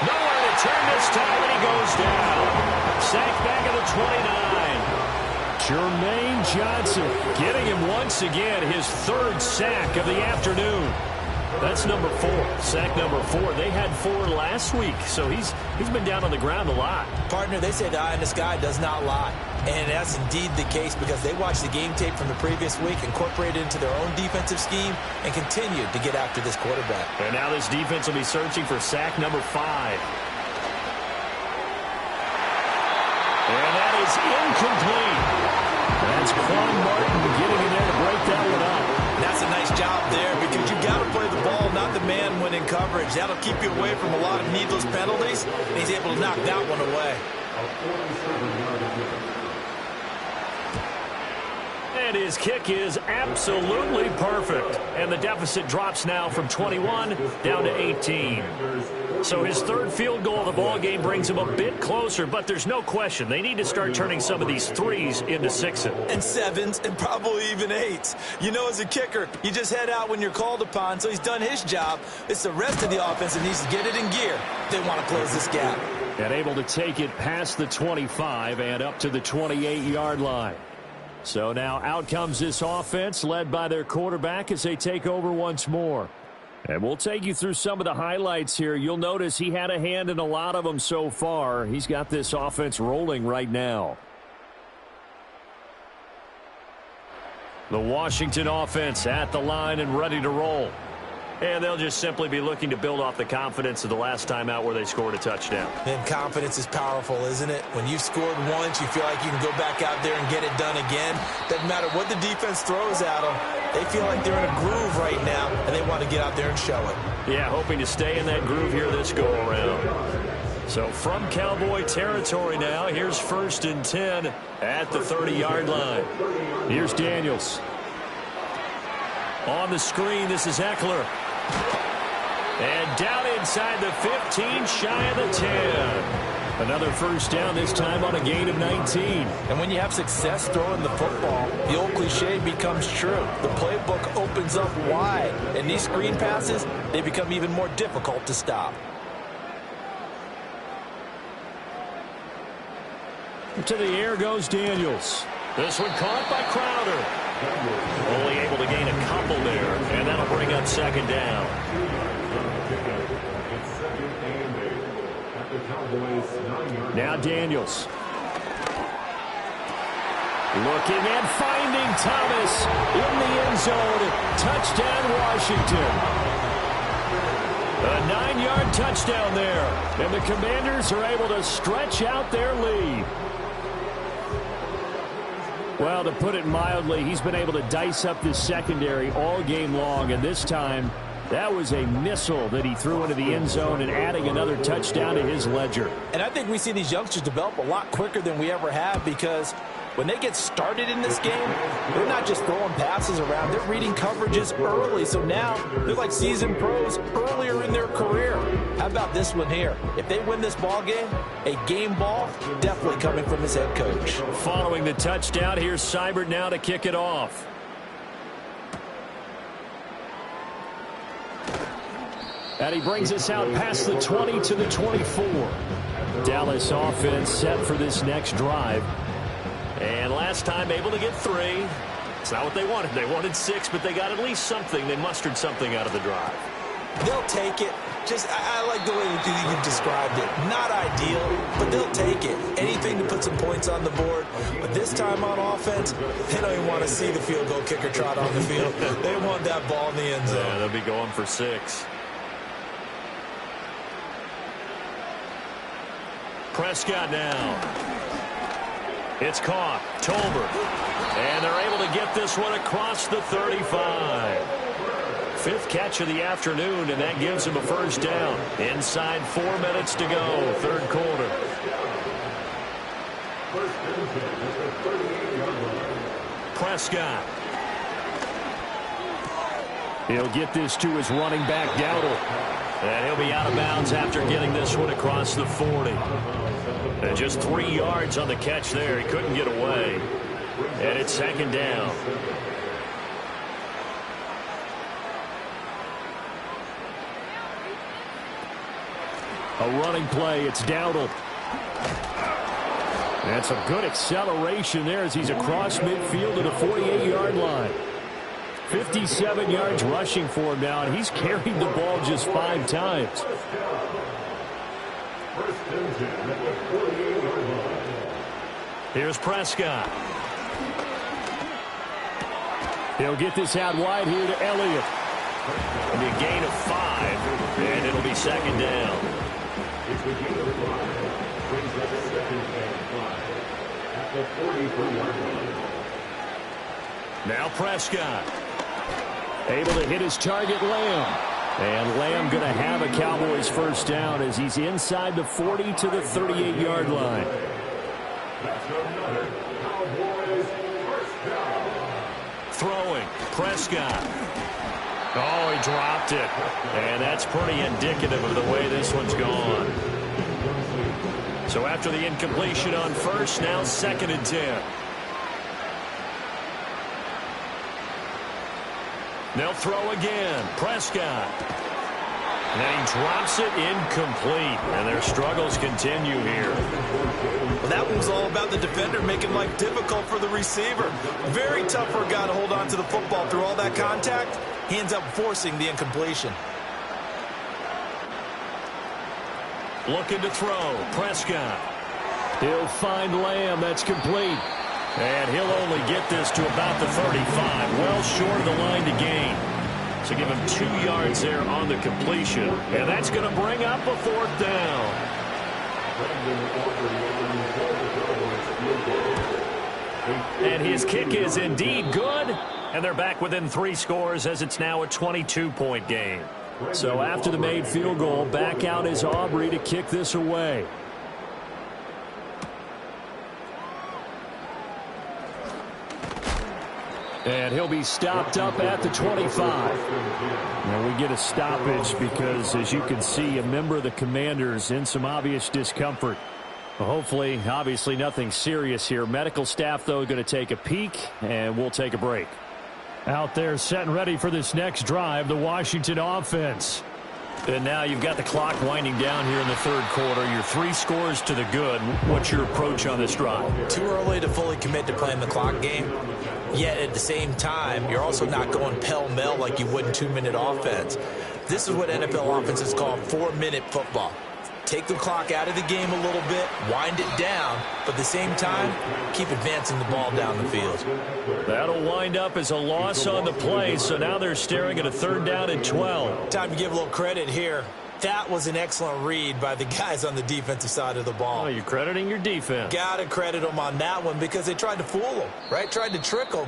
Nowhere to turn this time, and he goes down. Sacked back at the 29. Jermaine Johnson getting him once again his third sack of the afternoon. That's number 4. Sack number 4. They had 4 last week, so he's been down on the ground a lot. Partner, they say the eye in the sky does not lie. And that's indeed the case because they watched the game tape from the previous week, incorporated it into their own defensive scheme, and continued to get after this quarterback. And now this defense will be searching for sack number 5. And that is incomplete. That's Quan Martin getting in there to break that one up. And that's a nice job there because you got to play the ball, not the man when in coverage. That'll keep you away from a lot of needless penalties, and he's able to knock that one away. And his kick is absolutely perfect. And the deficit drops now from 21 down to 18. So his third field goal of the ball game brings him a bit closer, but there's no question they need to start turning some of these 3s into 6s. And 7s and probably even 8s. You know, as a kicker, you just head out when you're called upon, so he's done his job. It's the rest of the offense that needs to get it in gear. They want to close this gap. And able to take it past the 25 and up to the 28-yard line. So now out comes this offense led by their quarterback as they take over once more. And we'll take you through some of the highlights here. You'll notice he had a hand in a lot of them so far. He's got this offense rolling right now. The Washington offense at the line and ready to roll. And they'll just simply be looking to build off the confidence of the last time out where they scored a touchdown. And confidence is powerful, isn't it? When you've scored once, you feel like you can go back out there and get it done again. Doesn't matter what the defense throws at them. They feel like they're in a groove right now, and they want to get out there and show it. Yeah, hoping to stay in that groove here this go-around. So from Cowboy territory now, here's first and 10 at the 30-yard line. Here's Daniels. On the screen, this is Eckler. And down inside the 15, shy of the 10. Another first down, this time on a gain of 19. And when you have success throwing the football, the old cliche becomes true. The playbook opens up wide. And these screen passes, they become even more difficult to stop. To the air goes Daniels. This one caught by Crowder. Only able to gain a couple there, and that'll bring up second down. Now Daniels. Looking and finding Thomas in the end zone. Touchdown, Washington. A 9-yard touchdown there, and the Commanders are able to stretch out their lead. Well, to put it mildly, he's been able to dice up this secondary all game long, and this time that was a missile that he threw into the end zone and adding another touchdown to his ledger. And I think we see these youngsters develop a lot quicker than we ever have because when they get started in this game, they're not just throwing passes around. They're reading coverages early. So now they're like seasoned pros earlier in their career. How about this one here? If they win this ball game, a game ball definitely coming from his head coach. Following the touchdown, here's Seibert now to kick it off. And he brings us out past the 20 to the 24. Dallas offense set for this next drive. And last time able to get 3. It's not what they wanted. They wanted 6, but they got at least something. They mustered something out of the drive. They'll take it. I like the way you described it. Not ideal, but they'll take it. Anything to put some points on the board. But this time on offense, they don't even want to see the field goal kicker trot on the field. They want that ball in the end zone. Yeah, they'll be going for 6. Prescott now. It's caught. Tolbert. And they're able to get this one across the 35. 5th catch of the afternoon, and that gives him a first down. Inside 4 minutes to go, 3rd quarter. Prescott. He'll get this to his running back, Dowdle. And he'll be out of bounds after getting this one across the 40. And just 3 yards on the catch there. He couldn't get away. And it's 2nd down. A running play. It's Dowdle. That's a good acceleration there as he's across midfield to the 48-yard line. 57 yards rushing for him now, and he's carried the ball just 5 times. Here's Prescott. He'll get this out wide here to Elliott. It'll be a gain of 5, and it'll be 2nd down. It's the gain of 5. Brings up 2nd and 5 at the 44-yard line. Now Prescott. Able to hit his target, Lamb. And Lamb going to have a Cowboys first down as he's inside the 40 to the 38-yard line. That's another Cowboys first down. Throwing. Prescott. Oh, he dropped it. And that's pretty indicative of the way this one's gone. So after the incompletion on first, now 2nd and 10. They'll throw again. Prescott. And then he drops it incomplete. And their struggles continue here. Well, that one was all about the defender making life difficult for the receiver. Very tough for a guy to hold on to the football through all that contact. He ends up forcing the incompletion. Looking to throw. Prescott. He'll find Lamb. That's complete. And he'll only get this to about the 35. Well short of the line to gain. So give him 2 yards there on the completion. And that's going to bring up a 4th down. And his kick is indeed good. And they're back within 3 scores as it's now a 22-point game. So after the made field goal, back out is Aubrey to kick this away. And he'll be stopped up at the 25. Now we get a stoppage because, as you can see, a member of the Commanders in some obvious discomfort. Well, hopefully, obviously nothing serious here. Medical staff, though, going to take a peek, and we'll take a break. Out there set and ready for this next drive, the Washington offense. And now you've got the clock winding down here in the 3rd quarter. You're 3 scores to the good. What's your approach on this drive? Too early to fully commit to playing the clock game. Yet at the same time, you're also not going pell-mell like you would in 2-minute offense. This is what NFL offenses call 4-minute football. Take the clock out of the game a little bit, wind it down, but at the same time, keep advancing the ball down the field. That'll wind up as a loss on the play, so now they're staring at a 3rd down and 12. Time to give a little credit here. That was an excellent read by the guys on the defensive side of the ball. Oh, you're crediting your defense. Got to credit them on that one because they tried to fool them, right? Tried to trick them,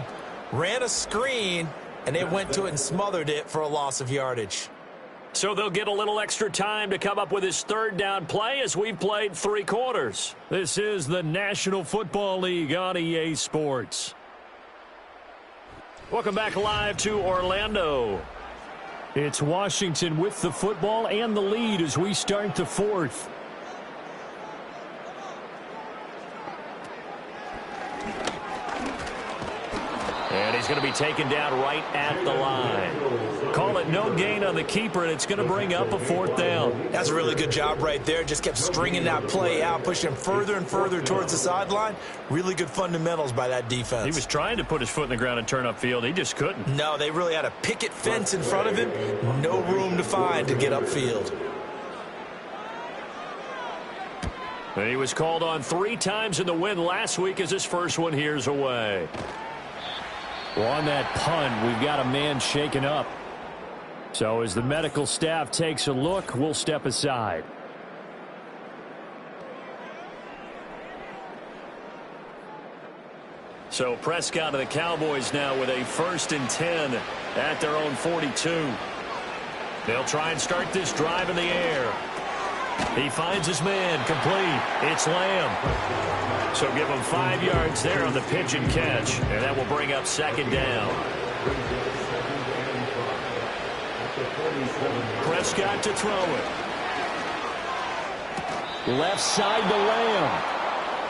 ran a screen, and they went to it and smothered it for a loss of yardage. So they'll get a little extra time to come up with his 3rd down play as we've played 3 quarters. This is the National Football League on EA Sports. Welcome back live to Orlando. It's Washington with the football and the lead as we start the 4th. And And he's going to be taken down right at the line. Call it no gain on the keeper, and it's going to bring up a 4th down. That's a really good job right there. Just kept stringing that play out, pushing him further and further towards the sideline. Really good fundamentals by that defense. He was trying to put his foot in the ground and turn upfield. He just couldn't. No, they really had a picket fence in front of him. No room to find to get upfield. And he was called on 3 times in the win last week as his first one here's away. Well, on that punt, we've got a man shaken up. So as the medical staff takes a look, we'll step aside. So Prescott of the Cowboys now with a 1st and 10 at their own 42. They'll try and start this drive in the air. He finds his man, complete. It's Lamb. So give him 5 yards there on the pitch and catch, and that will bring up 2nd down. Prescott to throw it. Left side to Lamb.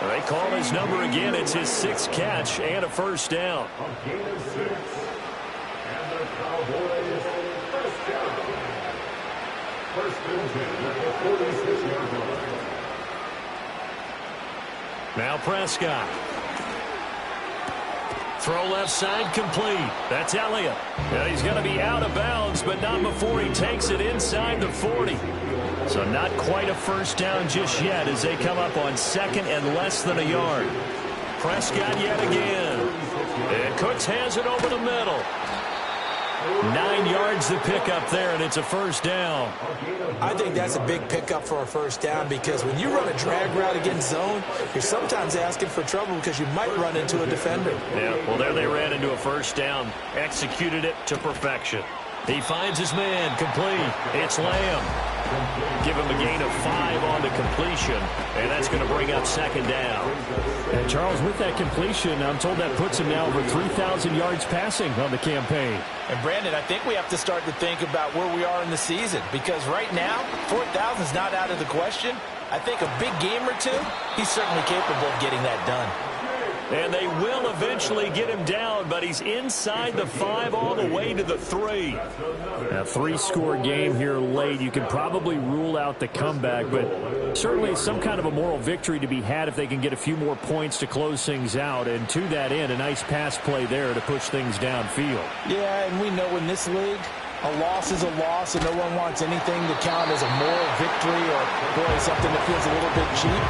They call his number again. It's his 6th catch and a 1st down. A gain of 6. And the Cowboys first down. 1st and 10 at the 46-yard line. Now Prescott. Throw left side complete. That's Elliott. Yeah, he's going to be out of bounds, but not before he takes it inside the 40. So not quite a 1st down just yet as they come up on 2nd and less than a yard. Prescott yet again. And Cooks has it over the middle. 9 yards to pick up there, and it's a 1st down. I think that's a big pickup for a 1st down because when you run a drag route against zone, you're sometimes asking for trouble because you might run into a defender. Yeah, well, there they ran into a 1st down, executed it to perfection. He finds his man, complete. It's Lamb. Give him a gain of 5 on the completion, and that's going to bring up 2nd down. And Charles, with that completion, I'm told that puts him now over 3,000 yards passing on the campaign. And Brandon, I think we have to start to think about where we are in the season because right now, 4,000 is not out of the question. I think a big game or 2, he's certainly capable of getting that done. And they will eventually get him down, but he's inside the 5 all the way to the 3. A 3-score game here late. You can probably rule out the comeback, but certainly some kind of a moral victory to be had if they can get a few more points to close things out. And to that end, a nice pass play there to push things downfield. Yeah, and we know in this league, a loss is a loss, and no one wants anything to count as a moral victory or really something that feels a little bit cheap.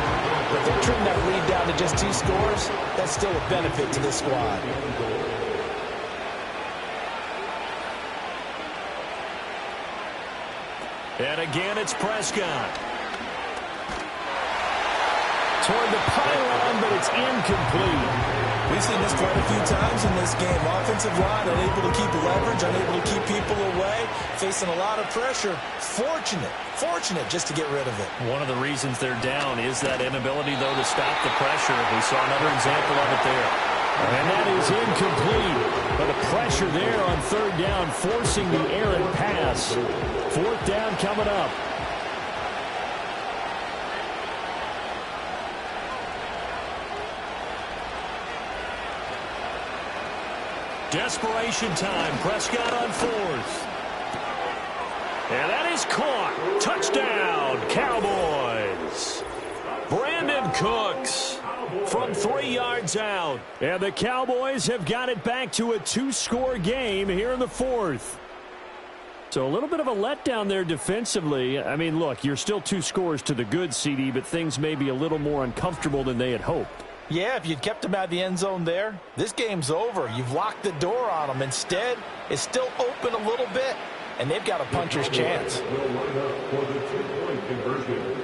But if they're trimming that lead down to just 2 scores, that's still a benefit to this squad. And again, it's Prescott. Toward the pylon, but it's incomplete. We've seen this quite a few times in this game. Offensive line unable to keep leverage, unable to keep people away, facing a lot of pressure. Fortunate just to get rid of it. One of the reasons they're down is that inability, though, to stop the pressure. We saw another example of it there. And that is incomplete. But the pressure there on 3rd down, forcing the errant pass. 4th down coming up. Desperation time. Prescott on 4th. And that is caught. Touchdown, Cowboys. Brandon Cooks from 3 yards out. And the Cowboys have got it back to a 2-score game here in the 4th. So a little bit of a letdown there defensively. I mean, look, you're still 2 scores to the good, CD, but things may be a little more uncomfortable than they had hoped. Yeah, if you'd kept them out of the end zone there, this game's over. You've locked the door on them. Instead, it's still open a little bit, and they've got a puncher's chance. Will line up for the 2-point conversion.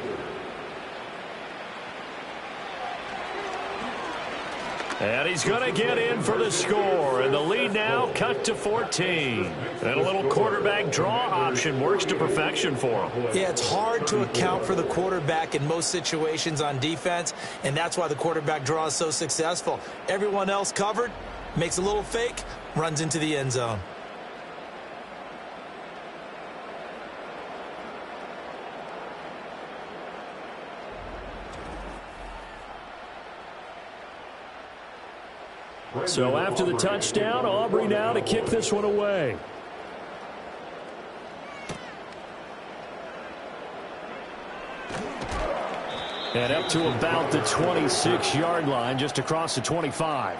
And he's going to get in for the score. And the lead now cut to 14. And a little quarterback draw option works to perfection for him. Yeah, it's hard to account for the quarterback in most situations on defense, and that's why the quarterback draw is so successful. Everyone else covered, makes a little fake, runs into the end zone. So after the touchdown, Aubrey now to kick this one away. And up to about the 26-yard line, just across the 25.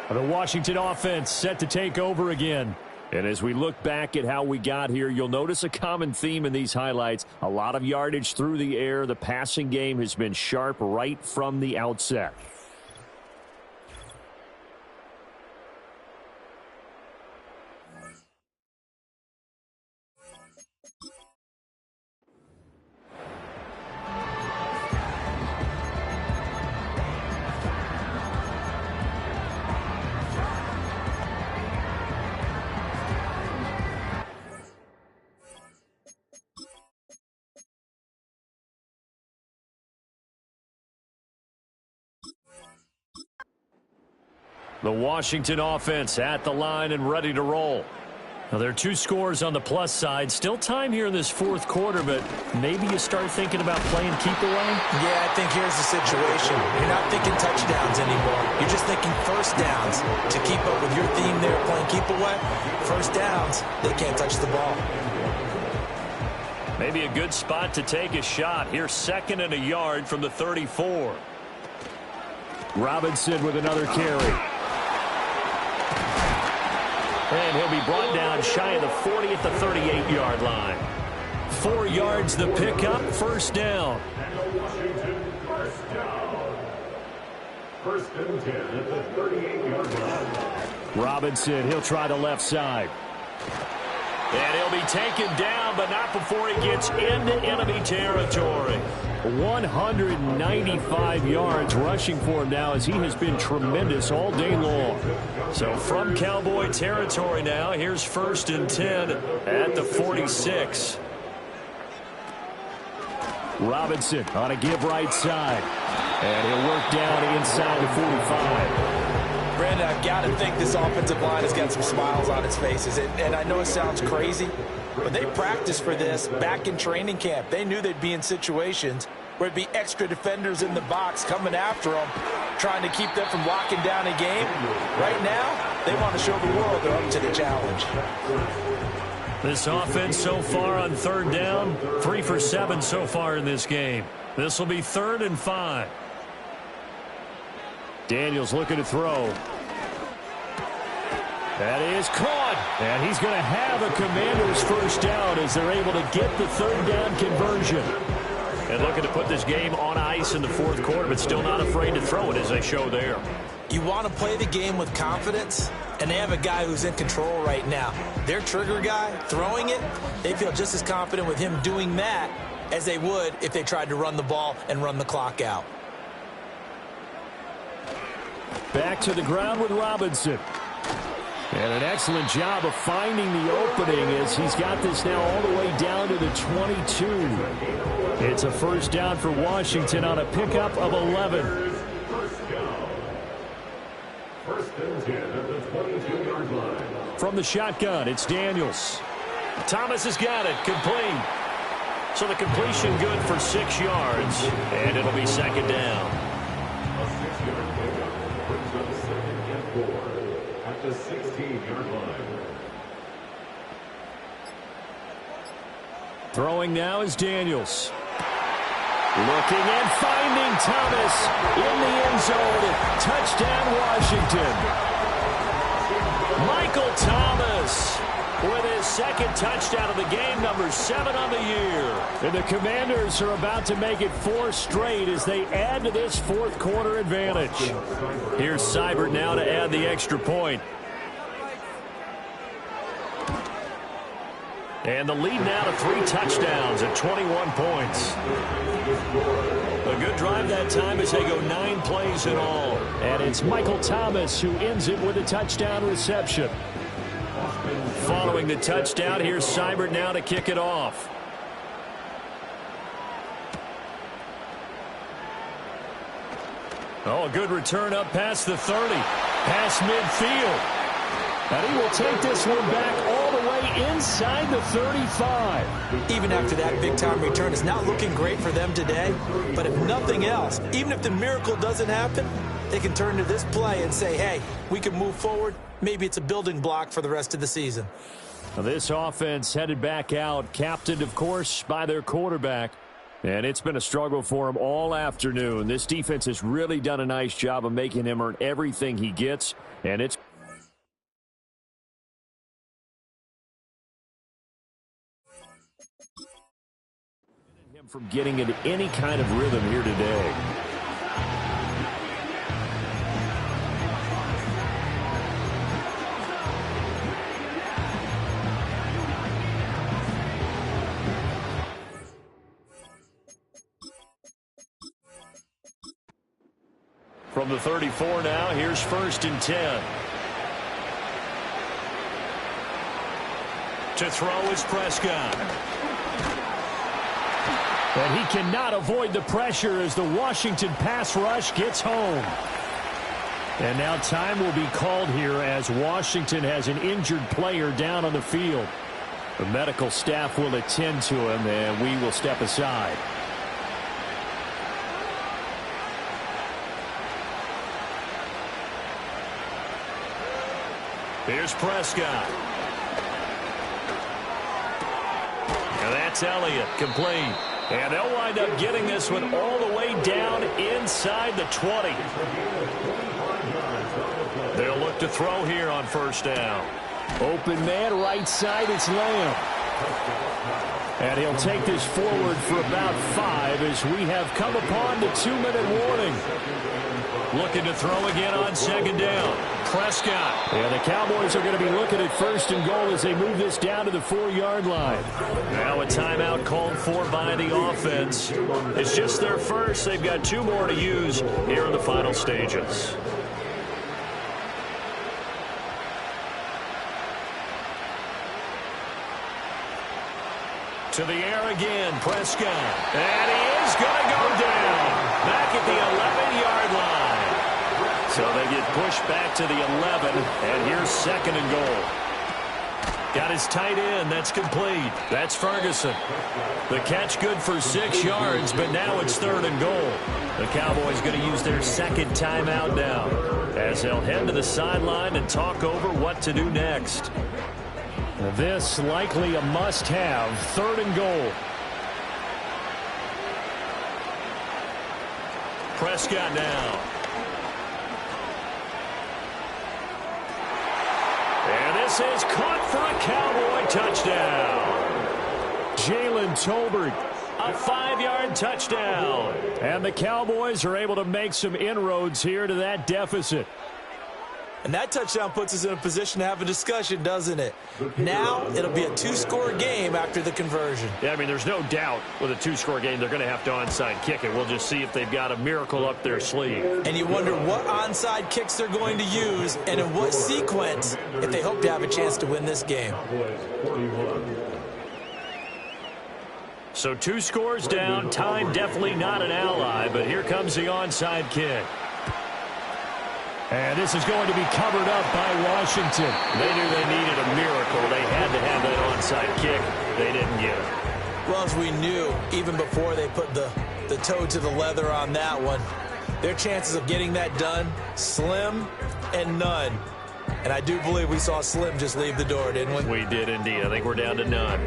The Washington offense set to take over again. And as we look back at how we got here, you'll notice a common theme in these highlights. A lot of yardage through the air. The passing game has been sharp right from the outset. The Washington offense at the line and ready to roll. Now, there are 2 scores on the plus side. Still time here in this fourth quarter, but maybe you start thinking about playing keep away? Yeah, I think here's the situation. You're not thinking touchdowns anymore. You're just thinking first downs. To keep up with your theme there, playing keep away, first downs, they can't touch the ball. Maybe a good spot to take a shot. Here's 2nd and a yard from the 34. Robinson with another carry. And he'll be brought down shy of the 40 at the 38-yard line. 4 yards the pickup, first down. And the Washington first down. 1st and 10 at the 38-yard line. Robinson, he'll try the left side. And he'll be taken down, but not before he gets into enemy territory. 195 yards rushing for him now as he has been tremendous all day long. So from Cowboy territory now, here's 1st and 10 at the 46. Robinson on a give right side. And he'll work down inside the 45. Brandon, I've got to think this offensive line has got some smiles on its faces. And I know it sounds crazy, but they practiced for this back in training camp. They knew they'd be in situations where it'd be extra defenders in the box coming after them, trying to keep them from locking down a game. Right now, they want to show the world they're up to the challenge. This offense so far on 3rd down, 3 for 7 so far in this game. This will be 3rd and 5. Daniels looking to throw. That is caught. And he's going to have a Commanders first down as they're able to get the 3rd down conversion. And looking to put this game on ice in the 4th quarter, but still not afraid to throw it as they show there. You want to play the game with confidence, and they have a guy who's in control right now. Their trigger guy, throwing it, they feel just as confident with him doing that as they would if they tried to run the ball and run the clock out. Back to the ground with Robinson. And an excellent job of finding the opening as he's got this now all the way down to the 22. It's a first down for Washington on a pickup of 11. First down. 1st and 10 at the 22-yard line. From the shotgun, it's Daniels. Thomas has got it, complete. So the completion good for 6 yards, and it'll be 2nd down. A 6-yard pickup brings up 2nd and 4 at the 16-yard line. Throwing now is Daniels. Looking and finding Thomas in the end zone. Touchdown, Washington. Michael Thomas with his 2nd touchdown of the game, number 7 on the year. And the Commanders are about to make it 4 straight as they add to this 4th quarter advantage. Here's Seibert now to add the extra point. And the lead now to 3 touchdowns at 21 points. A good drive that time as they go 9 plays in all. And it's Michael Thomas who ends it with a touchdown reception. Following the touchdown, here's Seibert now to kick it off. Oh, a good return up past the 30. Past midfield. And he will take this one back all the way inside the 35. Even after that big-time return, it's not looking great for them today. But if nothing else, even if the miracle doesn't happen, they can turn to this play and say, hey, we can move forward. Maybe it's a building block for the rest of the season. This offense headed back out, captained, of course, by their quarterback. And it's been a struggle for him all afternoon. This defense has really done a nice job of making him earn everything he gets. And it's him from getting into any kind of rhythm here today. From the 34 now, here's 1st and 10. To throw is Prescott. And he cannot avoid the pressure as the Washington pass rush gets home. And now time will be called here as Washington has an injured player down on the field. The medical staff will attend to him, and we will step aside. Here's Prescott. And that's Elliott, complete. And they'll wind up getting this one all the way down inside the 20. They'll look to throw here on 1st down. Open man, right side, it's Lamb. And he'll take this forward for about 5 as we have come upon the 2-minute warning. Looking to throw again on 2nd down. Prescott. And the Cowboys are going to be looking at 1st and goal as they move this down to the 4-yard line. Now a timeout called for by the offense. It's just their first. They've got 2 more to use here in the final stages. To the air again, Prescott. And he is going to go down. Back at the 11-yard line. So they get pushed back to the 11, and here's 2nd and goal. Got his tight end. That's complete. That's Ferguson. The catch good for 6 yards, but now it's 3rd and goal. The Cowboys going to use their 2nd timeout now as they'll head to the sideline and talk over what to do next. This likely a must-have, 3rd and goal. Prescott now. And this is caught for a Cowboy touchdown. Jalen Tolbert, a 5-yard touchdown. And the Cowboys are able to make some inroads here to that deficit. And that touchdown puts us in a position to have a discussion, doesn't it? Now it'll be a 2-score game after the conversion. Yeah, I mean, there's no doubt with a 2-score game they're going to have to onside kick it. We'll just see if they've got a miracle up their sleeve. And you wonder what onside kicks they're going to use and in what sequence if they hope to have a chance to win this game. So 2 scores down, time definitely not an ally, but here comes the onside kick. And this is going to be covered up by Washington. They knew they needed a miracle. They had to have that onside kick. They didn't get it. Well, as we knew, even before they put the toe to the leather on that one, their chances of getting that done, slim and none. And I do believe we saw Slim just leave the door, didn't we? We did indeed. I think we're down to none.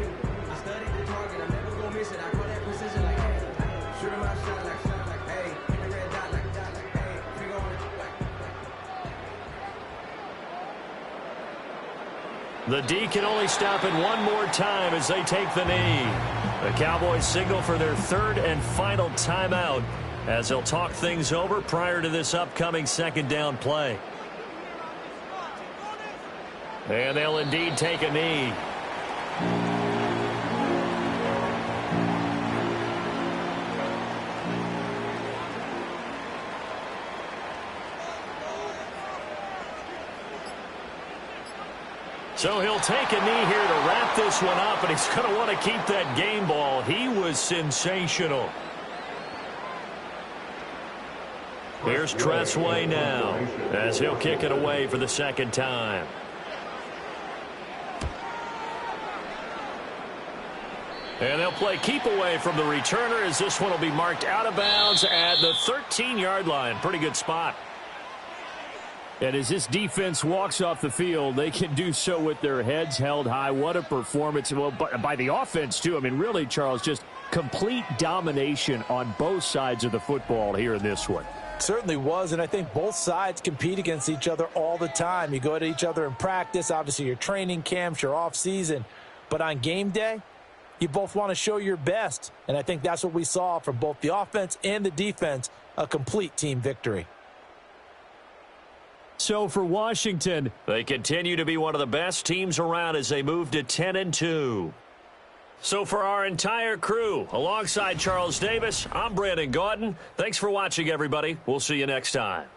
The D can only stop it one more time as they take the knee. The Cowboys signal for their 3rd and final timeout as they'll talk things over prior to this upcoming 2nd down play. And they'll indeed take a knee. So he'll take a knee here to wrap this one up, and he's going to want to keep that game ball. He was sensational. Here's Tressway now as he'll kick it away for the 2nd time. And they'll play keep away from the returner as this one will be marked out of bounds at the 13-yard line. Pretty good spot. And as this defense walks off the field, they can do so with their heads held high. What a performance. Well, by the offense, too. I mean, really, Charles, just complete domination on both sides of the football here in this one. Certainly was, and I think both sides compete against each other all the time. You go at each other in practice, obviously your training camps, your off-season. But on game day, you both want to show your best. And I think that's what we saw from both the offense and the defense, a complete team victory. So for Washington, they continue to be one of the best teams around as they move to 10-2. So for our entire crew, alongside Charles Davis, I'm Brandon Gaudin. Thanks for watching, everybody. We'll see you next time.